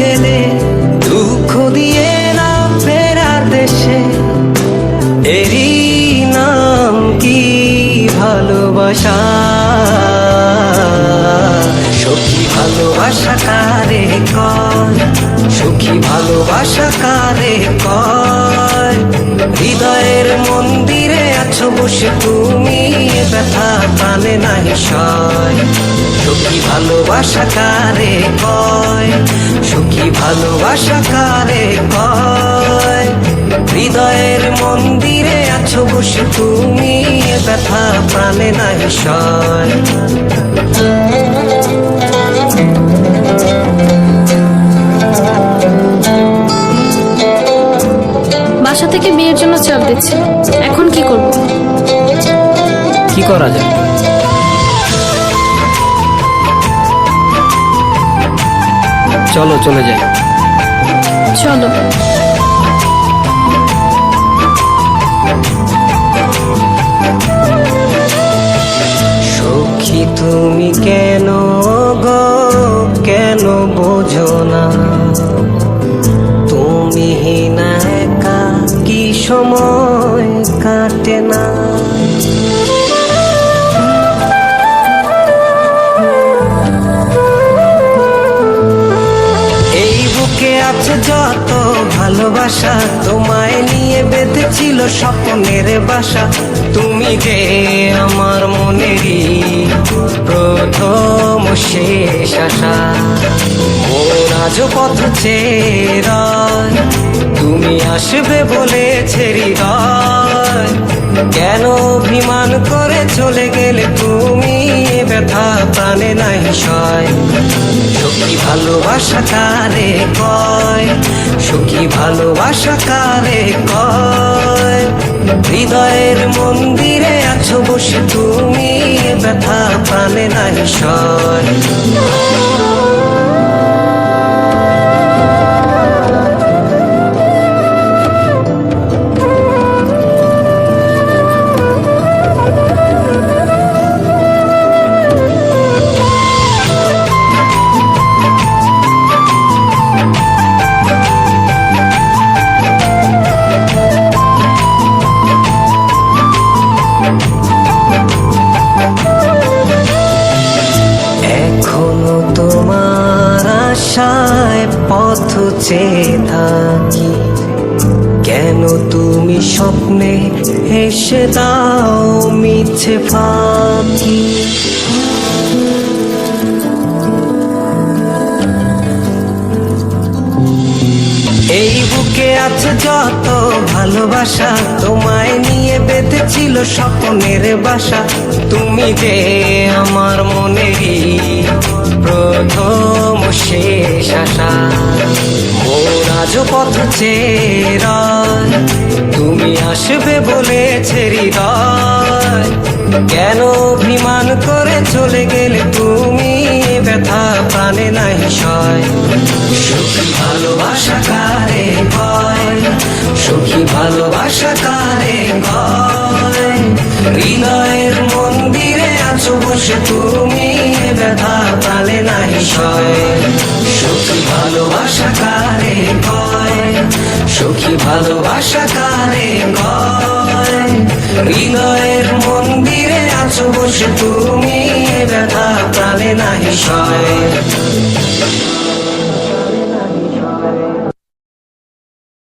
গেলে দুঃখ দিয়ে না ফেরার দেশে, এরই নাম কি ভালোবাসা? সখী ভালোবাসা কারে কয়, সখী ভালোবাসা কারে কয়? হৃদয়ের মন্দিরে আছো বসে তুমি, ব্যথা প্রাণে নাই সয়। সখী ভালোবাসা কারে কয়, সখী ভালোবাসা কারে কয়? হৃদয়ের মন্দিরে আছো বসে তুমি, ব্যথা প্রাণে নাই সয়। বাসা থেকে বিয়ের জন্য চাপ দিচ্ছে, এখন কি করব? কি করা যায়? চলো চলে যাই। চলো। সখী তুমি কেন গো, কেন বোঝো না? তুমি না একা কি সময় কাটে না? এই বুকে আছে যত ভালোবাসা, তোমায় নিয়ে বেঁধেছিল স্বপ্নের বাসা। তুমি যে আমার মনেরই প্রথম শেষ আশা। মন আজ পথ চেয়ে রয়, তুমি আসবে বলেছে হৃদয়। কেন অভিমান করে চলে গেলে তুমি, ব্যথা প্রাণে নাই সয়। সখী ভালোবাসা কারে কয়, সখী ভালোবাসা কারে কয়? হৃদয়ের মন্দিরে আছো বসে তুমি, ব্যথা প্রাণে নাই সয়। এখনো তোমার আশায় পথ চেয়ে থাকি, কেন তুমি স্বপ্নে হেসে দাও মিছে ফাঁকি? এই বুকে আছে যত ভালোবাসা, তোমায় নিয়ে বেঁধেছিল স্বপ্নের বাসা। তুমি যে আমার মনেরই প্রথম শেষ আশা। মন আজ পথ চেয়ে রয়, তুমি আসবে বলেছে হৃদয়। কেন অভিমান করে চলে গেলে তুমি, ব্যথা প্রাণে নাই সয়। সখী ভালোবাসা কারে কয়, সখী ভালোবাসা কারে কয়? হৃদয়ের মন্দিরে আছো বসে তুমি, ব্যথা প্রাণে নাই সয়। সখী ভালোবাসা কারে কয়, সখী ভালোবাসা কারে কয়? হৃদয়ের মন্দিরে আছো বসে তুমি, ব্যথা প্রাণে নাই সয়।